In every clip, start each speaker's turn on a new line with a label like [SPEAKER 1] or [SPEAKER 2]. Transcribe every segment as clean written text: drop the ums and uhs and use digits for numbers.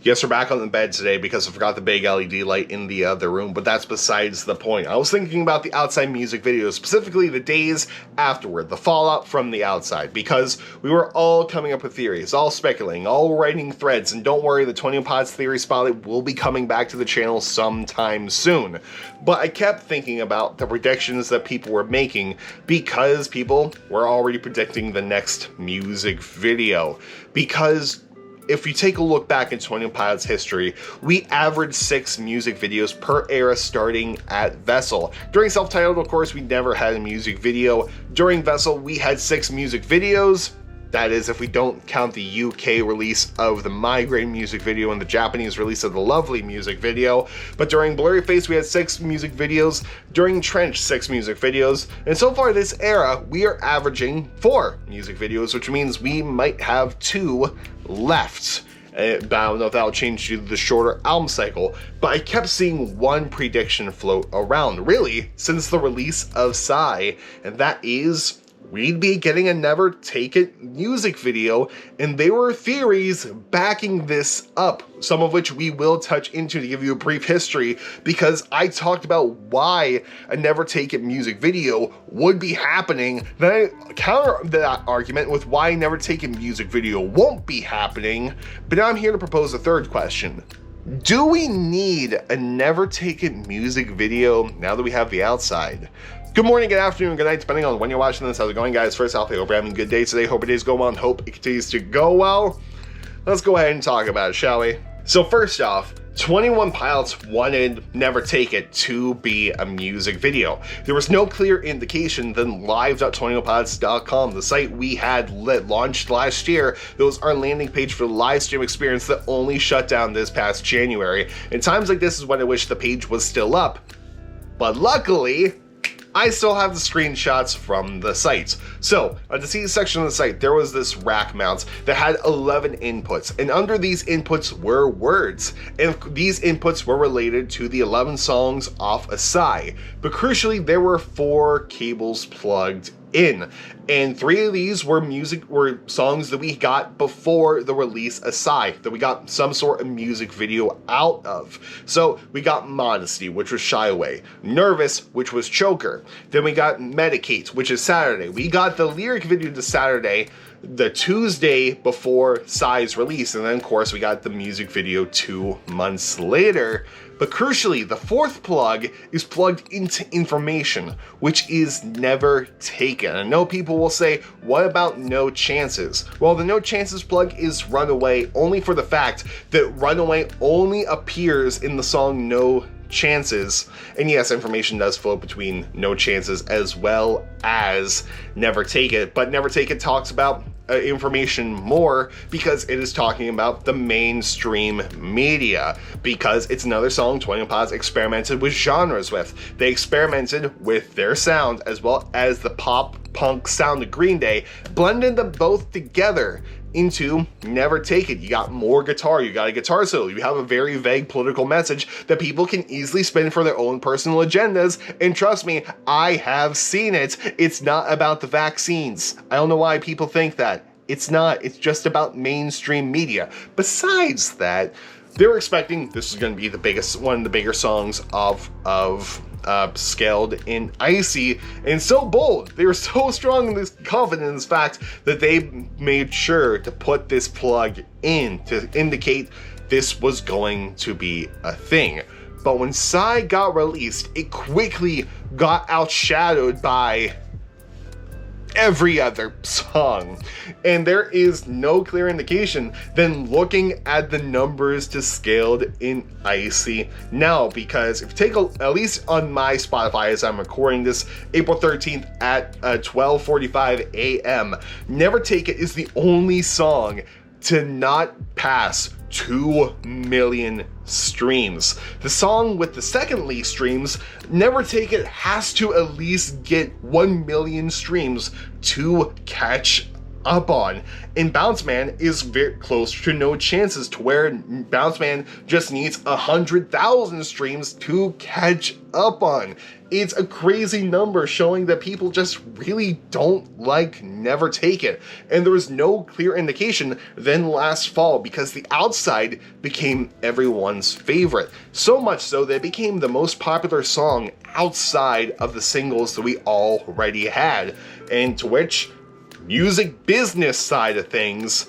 [SPEAKER 1] Yes, we're back on the bed today because I forgot the big LED light in the other room, but that's besides the point. I was thinking about the outside music videos, specifically the days afterward, the fallout from the outside, because we were all coming up with theories, all speculating, all writing threads, and don't worry, the 20 Pods Theory Spotlight will be coming back to the channel sometime soon. But I kept thinking about the predictions that people were making because people were already predicting the next music video. Because if you take a look back in 20 Pods history, we averaged 6 music videos per era starting at Vessel. During Self-Titled, of course, we never had a music video. During Vessel, we had 6 music videos. That is, if we don't count the UK release of the Migraine music video and the Japanese release of the Lovely music video. But during Blurry Face, we had 6 music videos. During Trench, 6 music videos. And so far this era, we are averaging 4 music videos, which means we might have 2 left. I don't know if that'll change to the shorter album cycle, but I kept seeing one prediction float around, really, since the release of Psy, and that is we'd be getting a Never Take It music video, and there were theories backing this up, some of which we will touch into to give you a brief history, because I talked about why a Never Take It music video would be happening. Then I counter that argument with why a Never Take It music video won't be happening, but now I'm here to propose a third question. Do we need a Never Take It music video now that we have the outside? Good morning, good afternoon, good night, depending on when you're watching this. How's it going, guys? First off, I hope you're having a good day today. Hope your day's going well and hope it continues to go well. Let's go ahead and talk about it, shall we? So first off, 21 Pilots wanted Never Take It to be a music video. There was no clear indication than live.20pods.com, the site we had launched last year. That was our landing page for the live stream experience that only shut down this past January. And times like this is when I wish the page was still up. But luckily, I still have the screenshots from the site. So, on the C section of the site, there was this rack mount that had 11 inputs, and under these inputs were words, and these inputs were related to the 11 songs off a Psy. But crucially, there were 4 cables plugged in, and 3 of these were songs that we got before the release of Psy, that we got some sort of music video out of. So we got Modesty, which was Shy Away, Nervous, which was Choker, then we got Medicate, which is Saturday. We got the lyric video to Saturday the Tuesday before Psy's release, and then of course we got the music video 2 months later. But crucially, the 4th plug is plugged into Information, which is Never Taken. I know people will say, what about No Chances? Well, the No Chances plug is Runaway, only for the fact that Runaway only appears in the song No Chances. And yes, Information does float between No Chances as well as Never Take It, but Never Take It talks about Information more because it is talking about the mainstream media, because it's another song 20 Pods experimented with genres with. They experimented with their sound as well as the pop punk sound of Green Day, blended them both together into Never Take It. You got more guitar, you got a guitar solo, you have a very vague political message that people can easily spin for their own personal agendas, and trust me, I have seen it. It's not about the vaccines. I don't know why people think that. It's not. It's just about mainstream media. Besides that, they were expecting this was going to be the biggest, one of the bigger songs of Scaled in Icy, and so bold. They were so strong and this confident in this fact that they made sure to put this plug in to indicate this was going to be a thing. But when Psy got released, it quickly got outshadowed by every other song, and there is no clear indication than looking at the numbers to Scaled in Icy now, because if you take at least on my Spotify as I'm recording this April 13th at 12:45 a.m., Never Take It is the only song to not pass 2 million streams. The song with the second least streams, Never Take It, has to at least get 1 million streams to catch up on. And Bounce Man is very close to no chances, to where Bounce Man just needs 100,000 streams to catch up on. It's a crazy number, showing that people just really don't like Never Take It. And there was no clear indication then last fall, because The Outside became everyone's favorite. So much so that it became the most popular song outside of the singles that we already had. And to which, music business side of things,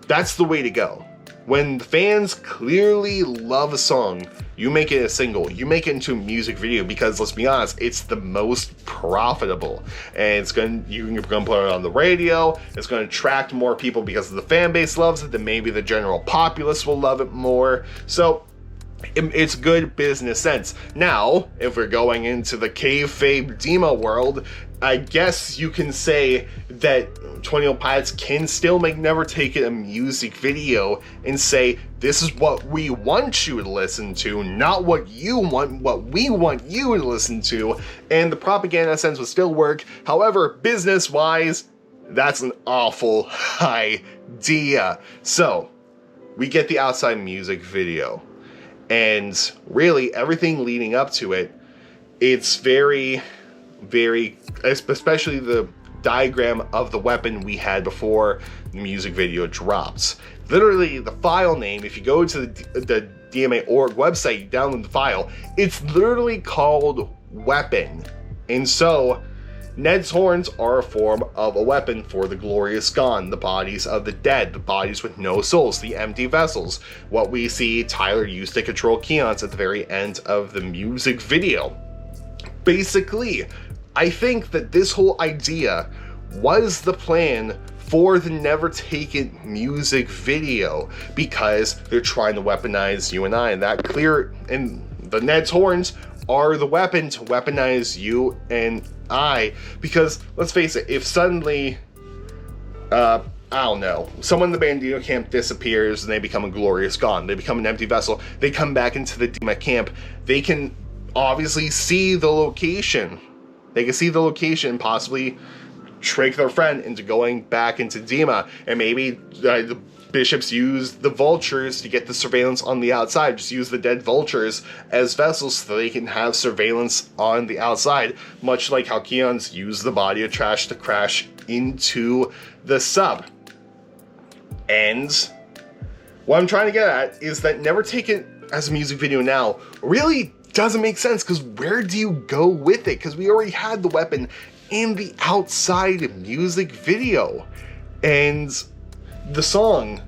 [SPEAKER 1] that's the way to go. When the fans clearly love a song, you make it a single, you make it into a music video, because let's be honest, it's the most profitable. And you're gonna put it on the radio, it's gonna attract more people because the fan base loves it, then maybe the general populace will love it more. So it's good business sense. Now, if we're going into the kayfabe Dima world, I guess you can say that 21 Pilots can still make Never Take It a music video and say, this is what we want you to listen to, not what you want, what we want you to listen to, and the propaganda sense would still work. However, business-wise, that's an awful idea. So, we get the Outside music video. And really, everything leading up to it, it's very, especially the diagram of the weapon we had before the music video drops. Literally, the file name, if you go to the DMA.org website, you download the file, it's literally called Weapon. And so, Ned's horns are a form of a weapon for the glorious gone, the bodies of the dead, the bodies with no souls, the empty vessels, what we see Tyler use to control Keon's at the very end of the music video. Basically, I think that this whole idea was the plan for the Never Take It music video, because they're trying to weaponize you and I, and that clear, and the Ned's horns are the weapon to weaponize you and I, because let's face it, if suddenly, I don't know, someone in the Bandito camp disappears and they become a glorious gone, they become an empty vessel, they come back into the Dima camp, they can obviously see the location. They can see the location, possibly trick their friend into going back into Dima, and maybe the bishops use the vultures to get the surveillance on the outside. Just use the dead vultures as vessels so they can have surveillance on the outside, much like how Keon's used the body of trash to crash into the sub. And what I'm trying to get at is that Never Take It as a music video now really doesn't make sense, because where do you go with it? Because we already had the weapon in the Outside music video. And the song,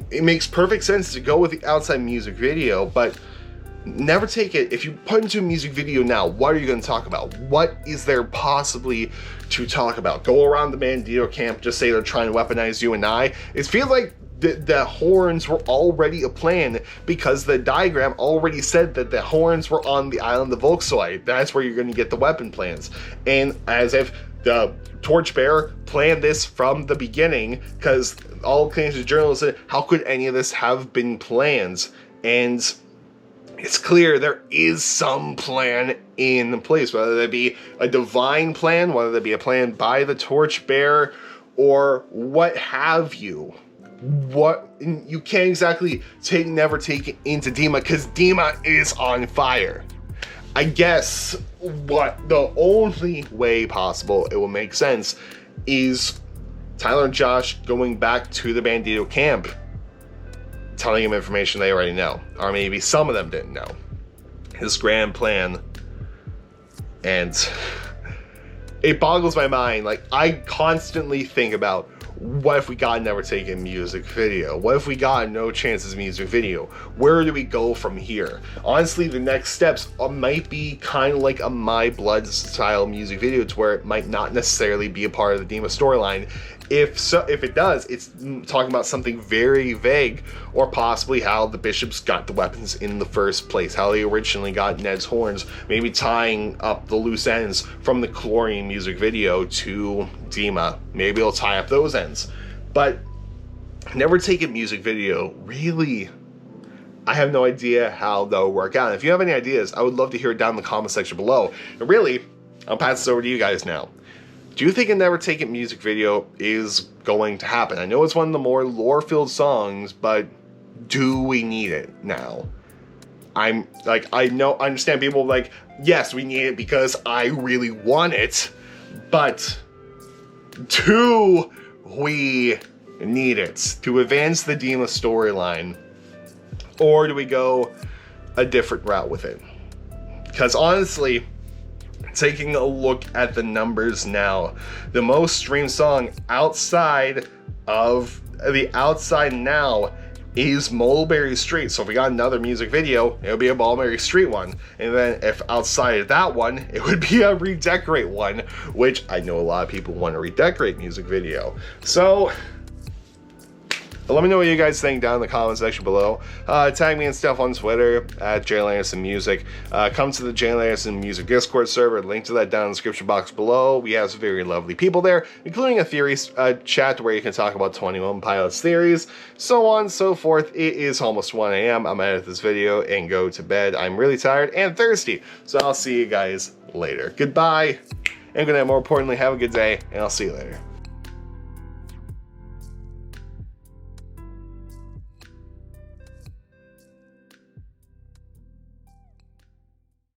[SPEAKER 1] it makes perfect sense to go with the Outside music video, but Never Take It, if you put into a music video now, what are you going to talk about? What is there possibly to talk about? Go around the Bandito camp, just say they're trying to weaponize you and I? It feels like the horns were already a plan, because the diagram already said that the horns were on the island of Volksoy. That's where you're going to get the weapon plans. And as if the Torchbearer planned this from the beginning, because all claims to journalists said, how could any of this have been planned? And it's clear there is some plan in place, whether that be a divine plan, whether that be a plan by the Torchbearer, or what have you. You can't exactly Never Take It into Dima, because Dima is on fire. I guess what the only way possible it will make sense is Tyler and Josh going back to the Bandito camp, telling him information they already know, or maybe some of them didn't know. His grand plan, and it boggles my mind. Like, I constantly think about, what if we got Never Take It music video? What if we got No Chances music video? Where do we go from here? Honestly, the next steps might be kind of like a My Blood style music video, to where it might not necessarily be a part of the Dima storyline. If it does, it's talking about something very vague, or possibly how the bishops got the weapons in the first place, how they originally got Ned's horns, maybe tying up the loose ends from the Chlorine music video to Dima. Maybe it'll tie up those ends. But Never Take It music video, really, I have no idea how that'll work out. And if you have any ideas, I would love to hear it down in the comment section below. And really, I'll pass this over to you guys now. do you think a Never Take It music video is going to happen? I know it's one of the more lore-filled songs, but do we need it now? I understand people like, yes, we need it because I really want it, but do we need it to advance the Dima storyline? Or do we go a different route with it? Because honestly, taking a look at the numbers now, the most streamed song outside of the Outside Now is Mulberry Street. So if we got another music video, it would be a Mulberry Street one. And then if outside of that one, it would be a Redecorate one, which I know a lot of people want to redecorate music video. So let me know what you guys think down in the comment section below. Tag me and stuff on Twitter at JLAndersonMusic. Come to the JLAndersonMusic Discord server. Link to that down in the description box below. We have some very lovely people there, including a theories chat where you can talk about 21 Pilots theories, so on and so forth. It is almost 1 a.m. I'm gonna edit this video and go to bed. I'm really tired and thirsty, so I'll see you guys later. Goodbye, and good night. More importantly, have a good day, and I'll see you later.